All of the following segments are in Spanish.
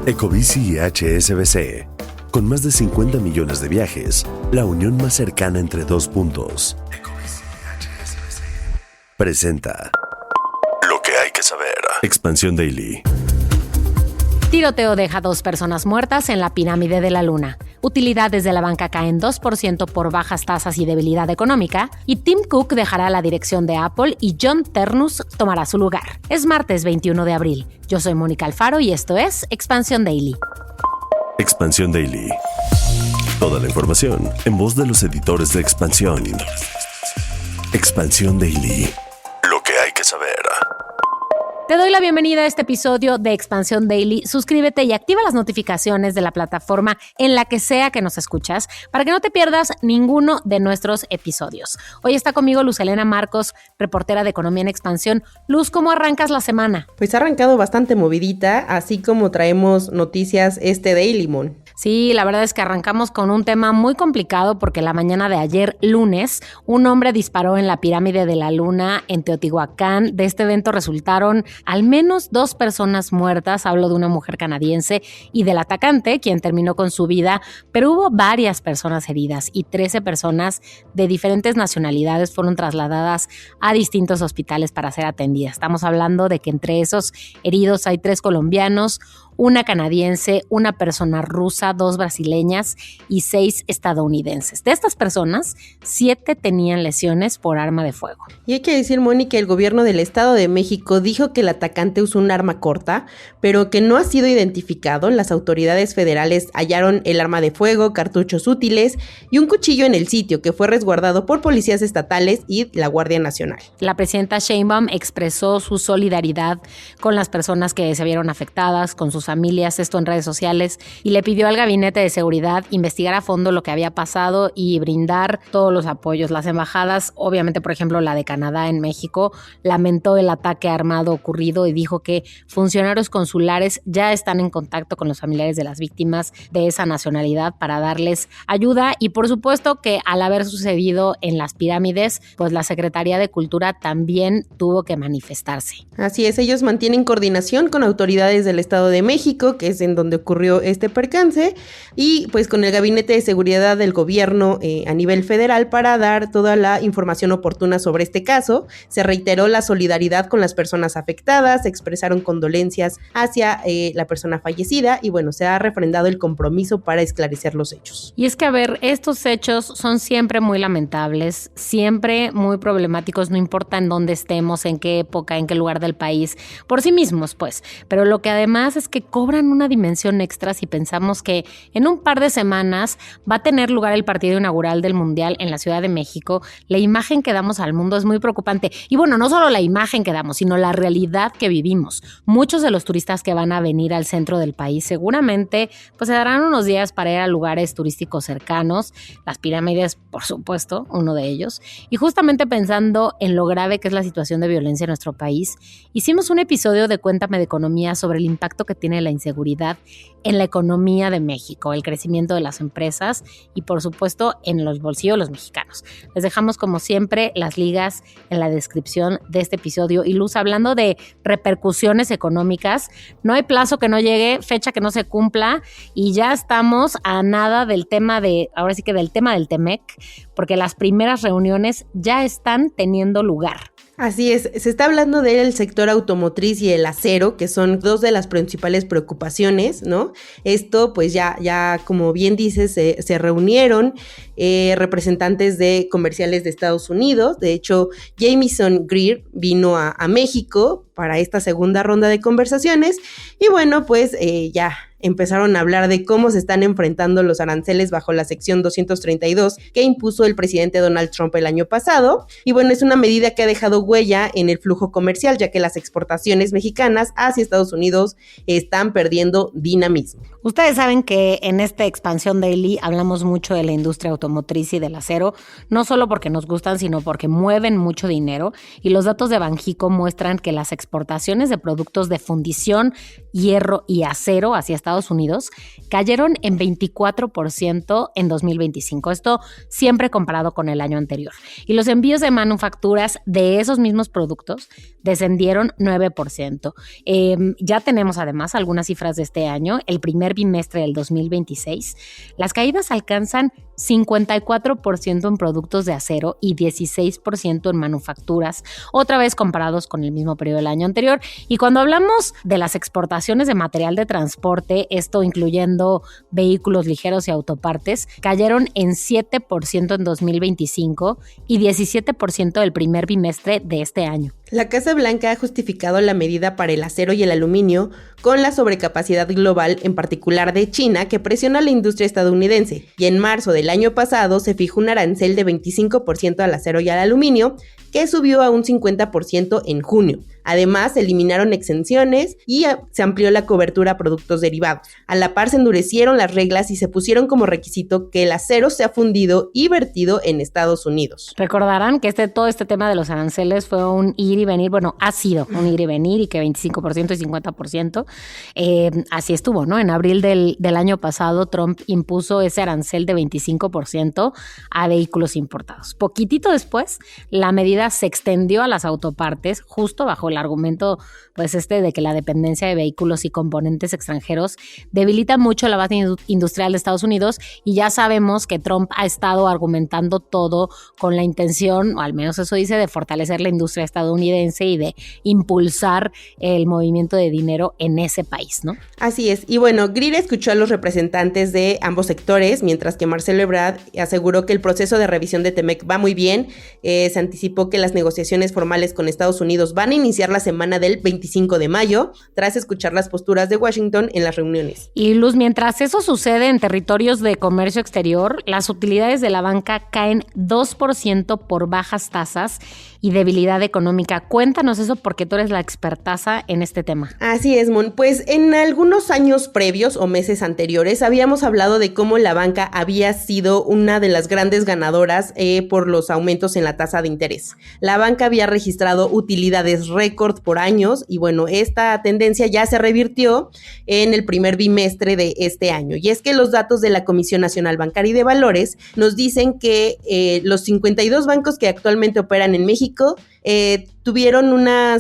Ecobici y HSBC. Con más de 50 millones de viajes, la unión más cercana entre dos puntos. Ecobici y HSBC. Presenta lo que hay que saber. Expansión Daily. Tiroteo deja 2 personas muertas en la pirámide de la Luna. Utilidades de la banca caen 2% por bajas tasas y debilidad económica. Y Tim Cook dejará la dirección de Apple y John Ternus tomará su lugar. Es martes 21 de abril. Yo soy Mónica Alfaro y esto es Expansión Daily. Expansión Daily. Toda la información en voz de los editores de Expansión. Expansión Daily. Lo que hay que saber. Te doy la bienvenida a este episodio de Expansión Daily. Suscríbete y activa las notificaciones de la plataforma en la que sea que nos escuchas para que no te pierdas ninguno de nuestros episodios. Hoy está conmigo Luz Helena Marcos, reportera de Economía en Expansión. Luz, ¿cómo arrancas la semana? Pues ha arrancado bastante movidita, así como traemos noticias Daily, Mon. Sí, la verdad es que arrancamos con un tema muy complicado porque la mañana de ayer, lunes, un hombre disparó en la pirámide de la Luna en Teotihuacán. De este evento resultaron al menos 2 personas muertas. Hablo de una mujer canadiense y del atacante, quien terminó con su vida, pero hubo varias personas heridas y 13 personas de diferentes nacionalidades fueron trasladadas a distintos hospitales para ser atendidas. Estamos hablando de que entre esos heridos hay 3 colombianos, una canadiense, una persona rusa, 2 brasileñas y 6 estadounidenses. De estas personas, 7 tenían lesiones por arma de fuego. Y hay que decir, Mónica, que el gobierno del Estado de México dijo que el atacante usó un arma corta, pero que no ha sido identificado. Las autoridades federales hallaron el arma de fuego, cartuchos útiles y un cuchillo en el sitio que fue resguardado por policías estatales y la Guardia Nacional. La presidenta Sheinbaum expresó su solidaridad con las personas que se vieron afectadas, con sus familias, esto en redes sociales, y le pidió al Gabinete de Seguridad investigar a fondo lo que había pasado y brindar todos los apoyos. Las embajadas, obviamente, por ejemplo, la de Canadá en México, lamentó el ataque armado ocurrido y dijo que funcionarios consulares ya están en contacto con los familiares de las víctimas de esa nacionalidad para darles ayuda y, por supuesto, que al haber sucedido en las pirámides, pues la Secretaría de Cultura también tuvo que manifestarse. Así es, ellos mantienen coordinación con autoridades del Estado de México, que es en donde ocurrió este percance, y pues con el Gabinete de Seguridad del Gobierno a nivel federal para dar toda la información oportuna sobre este caso. Se reiteró la solidaridad con las personas afectadas, se expresaron condolencias hacia la persona fallecida y bueno, se ha refrendado el compromiso para esclarecer los hechos. Y es que, a ver, estos hechos son siempre muy lamentables, siempre muy problemáticos, no importa en dónde estemos, en qué época, en qué lugar del país, por sí mismos, pues. Pero lo que además es que cobran una dimensión extra si pensamos que en un par de semanas va a tener lugar el partido inaugural del Mundial en la Ciudad de México. La imagen que damos al mundo es muy preocupante. Y bueno, no solo la imagen que damos, sino la realidad que vivimos. Muchos de los turistas que van a venir al centro del país seguramente pues se darán unos días para ir a lugares turísticos cercanos. Las pirámides, por supuesto, uno de ellos. Y justamente pensando en lo grave que es la situación de violencia en nuestro país, hicimos un episodio de Cuéntame de Economía sobre el impacto que tiene la inseguridad en la economía de México, el crecimiento de las empresas y, por supuesto, en los bolsillos de los mexicanos. Les dejamos, como siempre, las ligas en la descripción de este episodio. Y Luz, hablando de repercusiones económicas, no hay plazo que no llegue, fecha que no se cumpla y ya estamos a nada del tema del tema del TEMEC, porque las primeras reuniones ya están teniendo lugar. Así es, se está hablando del sector automotriz y el acero, que son 2 de las principales preocupaciones, ¿no? Esto, pues ya como bien dices, se reunieron representantes de comerciales de Estados Unidos. De hecho, Jamieson Greer vino a México para esta segunda ronda de conversaciones y bueno, pues ya empezaron a hablar de cómo se están enfrentando los aranceles bajo la sección 232 que impuso el presidente Donald Trump el año pasado. Y bueno, es una medida que ha dejado huella en el flujo comercial, ya que las exportaciones mexicanas hacia Estados Unidos están perdiendo dinamismo. Ustedes saben que en esta Expansión Daily hablamos mucho de la industria automotriz y del acero, no solo porque nos gustan, sino porque mueven mucho dinero, y los datos de Banjico muestran que las exportaciones de productos de fundición, hierro y acero hacia Estados Unidos cayeron en 24% en 2025. Esto siempre comparado con el año anterior. Y los envíos de manufacturas de esos mismos productos descendieron 9%. Ya tenemos además algunas cifras de este año. El primer bimestre del 2026, las caídas alcanzan 54% en productos de acero y 16% en manufacturas, otra vez comparados con el mismo periodo del año anterior. Y cuando hablamos de las exportaciones de material de transporte, esto incluyendo vehículos ligeros y autopartes, cayeron en 7% en 2025 y 17% del primer bimestre de este año. La Casa Blanca ha justificado la medida para el acero y el aluminio con la sobrecapacidad global, en particular de China, que presiona a la industria estadounidense. Y en marzo del año pasado se fijó un arancel de 25% al acero y al aluminio, que subió a un 50% en junio. Además, se eliminaron exenciones y se amplió la cobertura a productos derivados. A la par, se endurecieron las reglas y se pusieron como requisito que el acero sea fundido y vertido en Estados Unidos. Recordarán que todo este tema de los aranceles fue un ir y venir, bueno, ha sido un ir y venir, y que 25% y 50%, así estuvo, ¿no? En abril del año pasado, Trump impuso ese arancel de 25% a vehículos importados. Poquitito después, la medida se extendió a las autopartes, justo bajo el argumento pues de que la dependencia de vehículos y componentes extranjeros debilita mucho la base industrial de Estados Unidos, y ya sabemos que Trump ha estado argumentando todo con la intención, o al menos eso dice, de fortalecer la industria estadounidense y de impulsar el movimiento de dinero en ese país, ¿no? Así es. Y bueno, Greer escuchó a los representantes de ambos sectores, mientras que Marcelo Ebrard aseguró que el proceso de revisión de TEMEC va muy bien. Se anticipó que las negociaciones formales con Estados Unidos van a iniciar la semana del 25 de mayo, tras escuchar las posturas de Washington en las reuniones. Y Luz, mientras eso sucede en territorios de comercio exterior, las utilidades de la banca caen 2% por bajas tasas y debilidad económica. Cuéntanos eso, porque tú eres la expertaza en este tema. Así es, Mon. Pues en algunos años previos o meses anteriores habíamos hablado de cómo la banca había sido una de las grandes ganadoras por los aumentos en la tasa de interés. La banca había registrado utilidades récord por años, y bueno, esta tendencia ya se revirtió en el primer bimestre de este año. Y es que los datos de la Comisión Nacional Bancaria y de Valores nos dicen que los 52 bancos que actualmente operan en México tuvieron una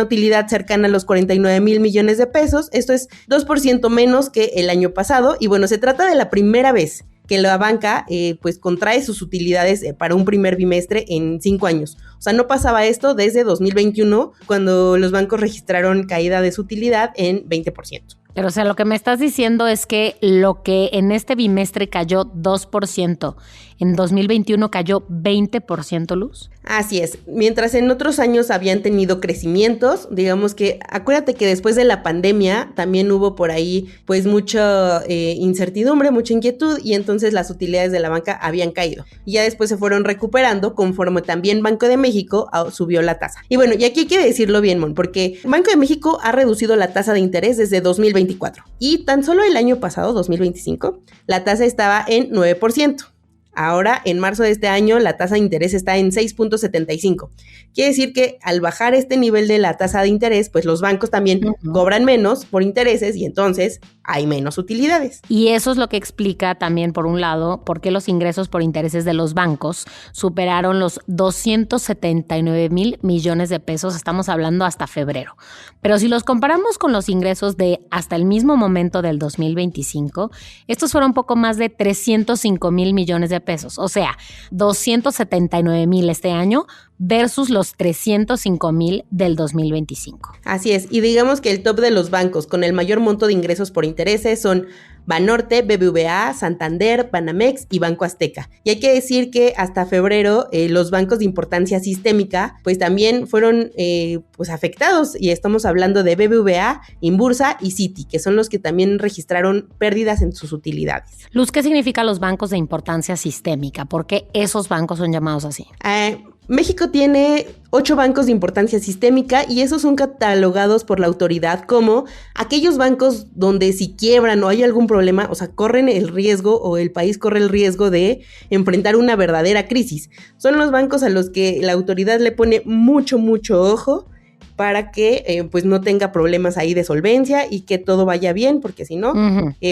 utilidad cercana a los 49,000 millones de pesos. Esto es 2% menos que el año pasado, y bueno, se trata de la primera vez que la banca pues contrae sus utilidades para un primer bimestre en 5 años. O sea, no pasaba esto desde 2021, cuando los bancos registraron caída de su utilidad en 20%. Pero, o sea, lo que me estás diciendo es que lo que en este bimestre cayó 2%, en 2021 cayó 20%, Luz. Así es. Mientras en otros años habían tenido crecimientos, digamos que, acuérdate que después de la pandemia también hubo por ahí pues mucha incertidumbre, mucha inquietud, y entonces las utilidades de la banca habían caído. Y ya después se fueron recuperando conforme también Banco de México subió la tasa. Y bueno, y aquí hay que decirlo bien, Mon, porque Banco de México ha reducido la tasa de interés desde 2024. Y tan solo el año pasado, 2025, la tasa estaba en 9%. Ahora, en marzo de este año, la tasa de interés está en 6.75. Quiere decir que al bajar este nivel de la tasa de interés, pues los bancos también cobran menos por intereses, y entonces hay menos utilidades. Y eso es lo que explica también, por un lado, por qué los ingresos por intereses de los bancos superaron los 279,000 millones de pesos. Estamos hablando hasta febrero. Pero si los comparamos con los ingresos de hasta el mismo momento del 2025, estos fueron un poco más de 305,000 millones de pesos. O sea, 279,000 este año versus los 305,000 del 2025. Así es, y digamos que el top de los bancos con el mayor monto de ingresos por intereses son Banorte, BBVA, Santander, Banamex y Banco Azteca. Y hay que decir que hasta febrero los bancos de importancia sistémica pues también fueron pues afectados, y estamos hablando de BBVA, Inbursa y Citi, que son los que también registraron pérdidas en sus utilidades. Luz, ¿qué significa los bancos de importancia sistémica? ¿Por qué esos bancos son llamados así? México tiene 8 bancos de importancia sistémica, y esos son catalogados por la autoridad como aquellos bancos donde si quiebran o hay algún problema, o sea, corren el riesgo, o el país corre el riesgo de enfrentar una verdadera crisis. Son los bancos a los que la autoridad le pone mucho ojo, para que pues no tenga problemas ahí de solvencia y que todo vaya bien, porque si no,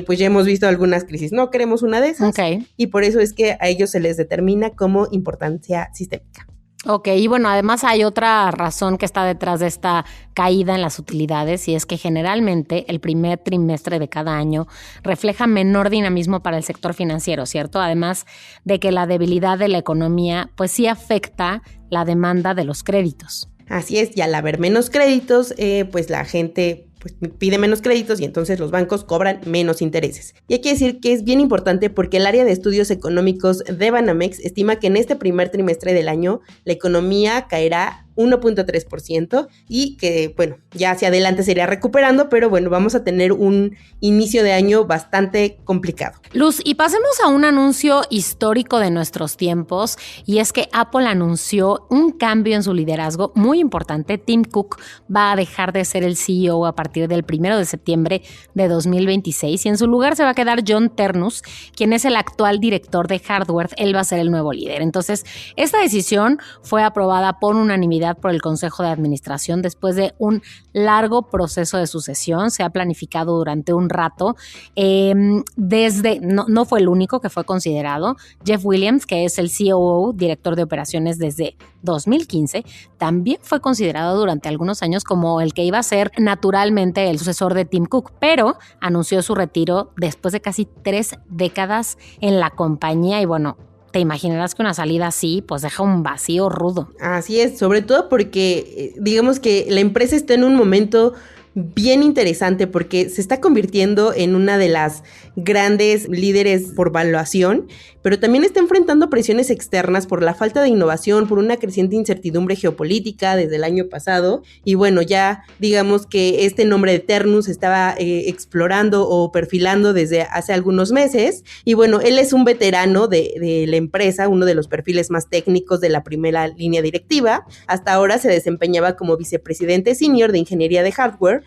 pues ya hemos visto algunas crisis. No queremos una de esas, y por eso es que a ellos se les determina como importancia sistémica. Ok, y bueno, además hay otra razón que está detrás de esta caída en las utilidades, y es que generalmente el primer trimestre de cada año refleja menor dinamismo para el sector financiero, ¿cierto? Además de que la debilidad de la economía pues sí afecta la demanda de los créditos. Así es, y al haber menos créditos, pues la gente pues pide menos créditos y entonces los bancos cobran menos intereses. Y hay que decir que es bien importante porque el área de estudios económicos de Banamex estima que en este primer trimestre del año la economía caerá 1.3% y que, bueno, ya hacia adelante se irá recuperando, pero bueno, vamos a tener un inicio de año bastante complicado. Luz, y pasemos a un anuncio histórico de nuestros tiempos, y es que Apple anunció un cambio en su liderazgo muy importante. Tim Cook va a dejar de ser el CEO a partir del 1 de septiembre de 2026 y en su lugar se va a quedar John Ternus, quien es el actual director de hardware. Él va a ser el nuevo líder. Entonces, esta decisión fue aprobada por unanimidad por el Consejo de Administración después de un largo proceso de sucesión. Se ha planificado durante un rato. No fue el único que fue considerado. Jeff Williams, que es el COO, director de operaciones desde 2015, también fue considerado durante algunos años como el que iba a ser naturalmente el sucesor de Tim Cook, pero anunció su retiro después de casi 3 décadas en la compañía y bueno, te imaginarás que una salida así pues deja un vacío rudo. Así es, sobre todo porque digamos que la empresa está en un momento bien interesante porque se está convirtiendo en una de las grandes líderes por valuación, pero también está enfrentando presiones externas por la falta de innovación, por una creciente incertidumbre geopolítica desde el año pasado. Y bueno, ya digamos que este nombre de Ternus estaba explorando o perfilando desde hace algunos meses. Y bueno, él es un veterano de la empresa, uno de los perfiles más técnicos de la primera línea directiva. Hasta ahora se desempeñaba como vicepresidente senior de ingeniería de hardware,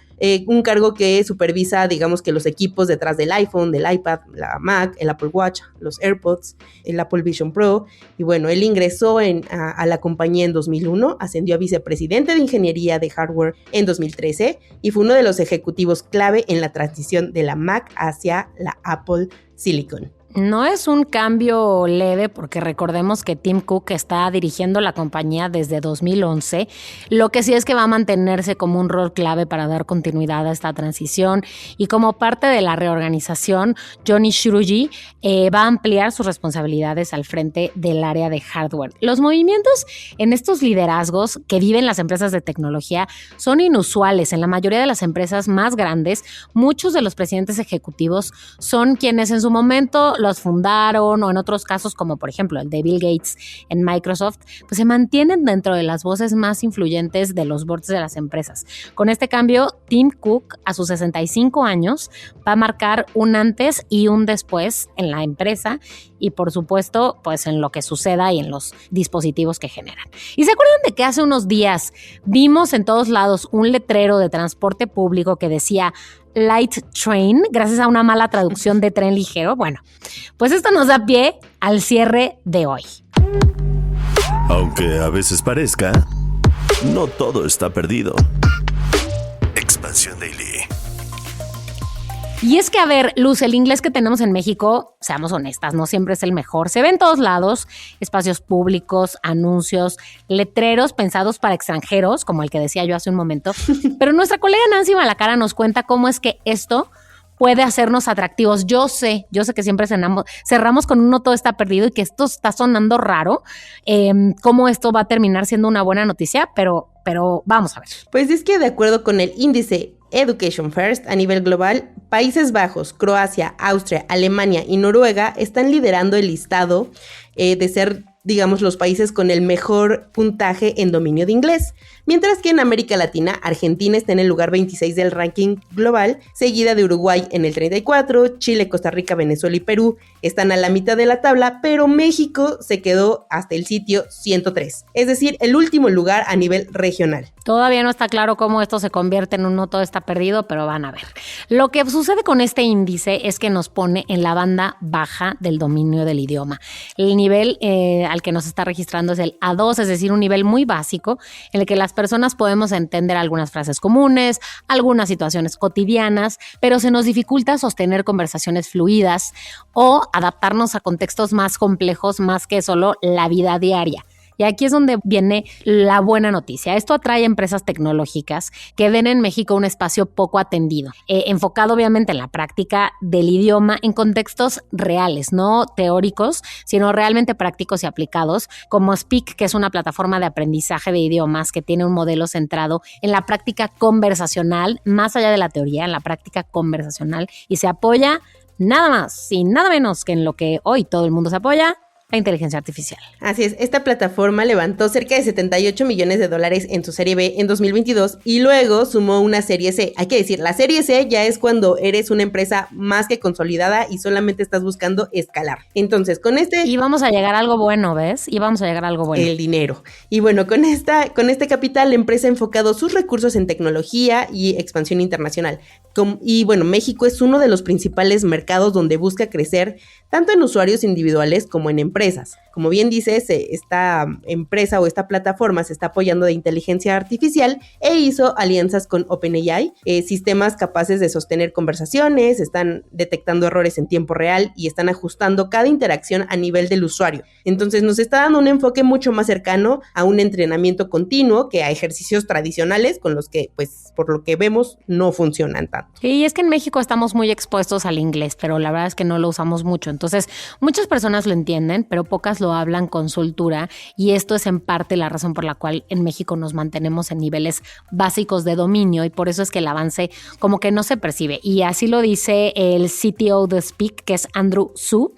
un cargo que supervisa, digamos que los equipos detrás del iPhone, del iPad, la Mac, el Apple Watch, los AirPods, el Apple Vision Pro. Y bueno, él ingresó a la compañía en 2001, ascendió a vicepresidente de ingeniería de hardware en 2013 y fue uno de los ejecutivos clave en la transición de la Mac hacia la Apple Silicon. No es un cambio leve porque recordemos que Tim Cook está dirigiendo la compañía desde 2011. Lo que sí es que va a mantenerse como un rol clave para dar continuidad a esta transición y como parte de la reorganización, Johnny Shruji va a ampliar sus responsabilidades al frente del área de hardware. Los movimientos en estos liderazgos que viven las empresas de tecnología son inusuales. En la mayoría de las empresas más grandes, muchos de los presidentes ejecutivos son quienes en su momento los fundaron, o en otros casos como por ejemplo el de Bill Gates en Microsoft, pues se mantienen dentro de las voces más influyentes de los boards de las empresas. Con este cambio, Tim Cook a sus 65 años va a marcar un antes y un después en la empresa y por supuesto pues en lo que suceda y en los dispositivos que generan. ¿Y se acuerdan de que hace unos días vimos en todos lados un letrero de transporte público que decía Light Train, gracias a una mala traducción de tren ligero? Bueno, pues esto nos da pie al cierre de hoy. Aunque a veces parezca, no todo está perdido. Expansión Daily. Y es que, a ver, Luz, el inglés que tenemos en México, seamos honestas, no siempre es el mejor. Se ve en todos lados, espacios públicos, anuncios, letreros pensados para extranjeros, como el que decía yo hace un momento. Pero nuestra colega Nancy Malacara nos cuenta cómo es que esto puede hacernos atractivos. Yo sé que siempre cerramos con un no todo está perdido y que esto está sonando raro, cómo esto va a terminar siendo una buena noticia, pero vamos a ver. Pues es que de acuerdo con el índice Education First a nivel global, Países Bajos, Croacia, Austria, Alemania y Noruega están liderando el listado de ser, digamos, los países con el mejor puntaje en dominio de inglés. Mientras que en América Latina, Argentina está en el lugar 26 del ranking global, seguida de Uruguay en el 34, Chile, Costa Rica, Venezuela y Perú están a la mitad de la tabla, pero México se quedó hasta el sitio 103, es decir, el último lugar a nivel regional. Todavía no está claro cómo esto se convierte en un no todo está perdido, pero van a ver. Lo que sucede con este índice es que nos pone en la banda baja del dominio del idioma. El nivel al que nos está registrando es el A2, es decir, un nivel muy básico en el que las personas podemos entender algunas frases comunes, algunas situaciones cotidianas, pero se nos dificulta sostener conversaciones fluidas o adaptarnos a contextos más complejos más que solo la vida diaria. Y aquí es donde viene la buena noticia. Esto atrae a empresas tecnológicas que ven en México un espacio poco atendido, enfocado obviamente en la práctica del idioma en contextos reales, no teóricos, sino realmente prácticos y aplicados, como Speak, que es una plataforma de aprendizaje de idiomas que tiene un modelo centrado en la práctica conversacional, más allá de la teoría, en la práctica conversacional, y se apoya nada más y nada menos que en lo que hoy todo el mundo se apoya: la inteligencia artificial. Así es, esta plataforma levantó cerca de $78 millones en su serie B en 2022 y luego sumó una serie C. Hay que decir, la serie C ya es cuando eres una empresa más que consolidada y solamente estás buscando escalar. Entonces, con este... Y vamos a llegar a algo bueno, ¿ves? Y vamos a llegar a algo bueno. El dinero. Y bueno, con este capital, la empresa ha enfocado sus recursos en tecnología y expansión internacional. Y bueno, México es uno de los principales mercados donde busca crecer tanto en usuarios individuales como en empresas. Como bien dices, esta empresa o esta plataforma se está apoyando de inteligencia artificial e hizo alianzas con OpenAI, sistemas capaces de sostener conversaciones, están detectando errores en tiempo real y están ajustando cada interacción a nivel del usuario. Entonces nos está dando un enfoque mucho más cercano a un entrenamiento continuo que a ejercicios tradicionales con los que, pues, por lo que vemos, no funcionan tanto. Y es que en México estamos muy expuestos al inglés, pero la verdad es que no lo usamos mucho. Entonces, muchas personas lo entienden, pero pocas lo hablan con soltura, y esto es en parte la razón por la cual en México nos mantenemos en niveles básicos de dominio, y por eso es que el avance como que no se percibe. Y así lo dice el CTO de Speak, que es Andrew Su.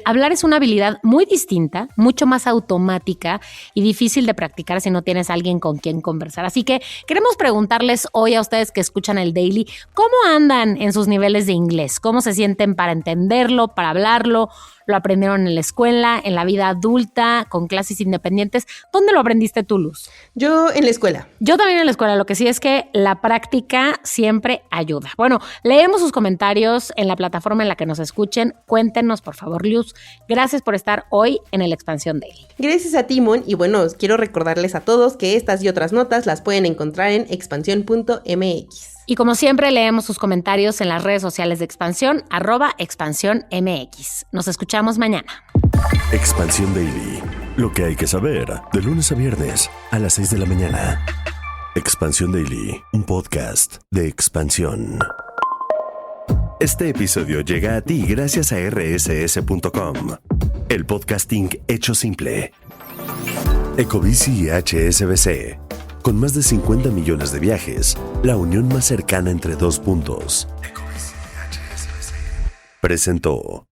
Hablar es una habilidad muy distinta, mucho más automática y difícil de practicar si no tienes a alguien con quien conversar. Así que queremos preguntarles hoy a ustedes que escuchan el Daily, ¿cómo andan en sus niveles de inglés? ¿Cómo se sienten para entenderlo, para hablarlo? ¿Lo aprendieron en la escuela, en la vida adulta, con clases independientes? ¿Dónde lo aprendiste tú, Luz? Yo en la escuela. Yo también en la escuela. Lo que sí es que la práctica siempre ayuda. Bueno, leemos sus comentarios en la plataforma en la que nos escuchen. Cuéntenos, por favor, Luz. Gracias por estar hoy en el Expansión Daily. Gracias a Timon. Y bueno, quiero recordarles a todos que estas y otras notas las pueden encontrar en expansión.mx. Y como siempre, leemos sus comentarios en las redes sociales de Expansión, @ExpansiónMX. Nos escuchamos mañana. Expansión Daily. Lo que hay que saber de lunes a viernes a las 6 de la mañana. Expansión Daily, un podcast de Expansión. Este episodio llega a ti gracias a rss.com, el podcasting hecho simple. Ecobici y HSBC. Con más de 50 millones de viajes, la unión más cercana entre dos puntos. Ecobici y HSBC presentó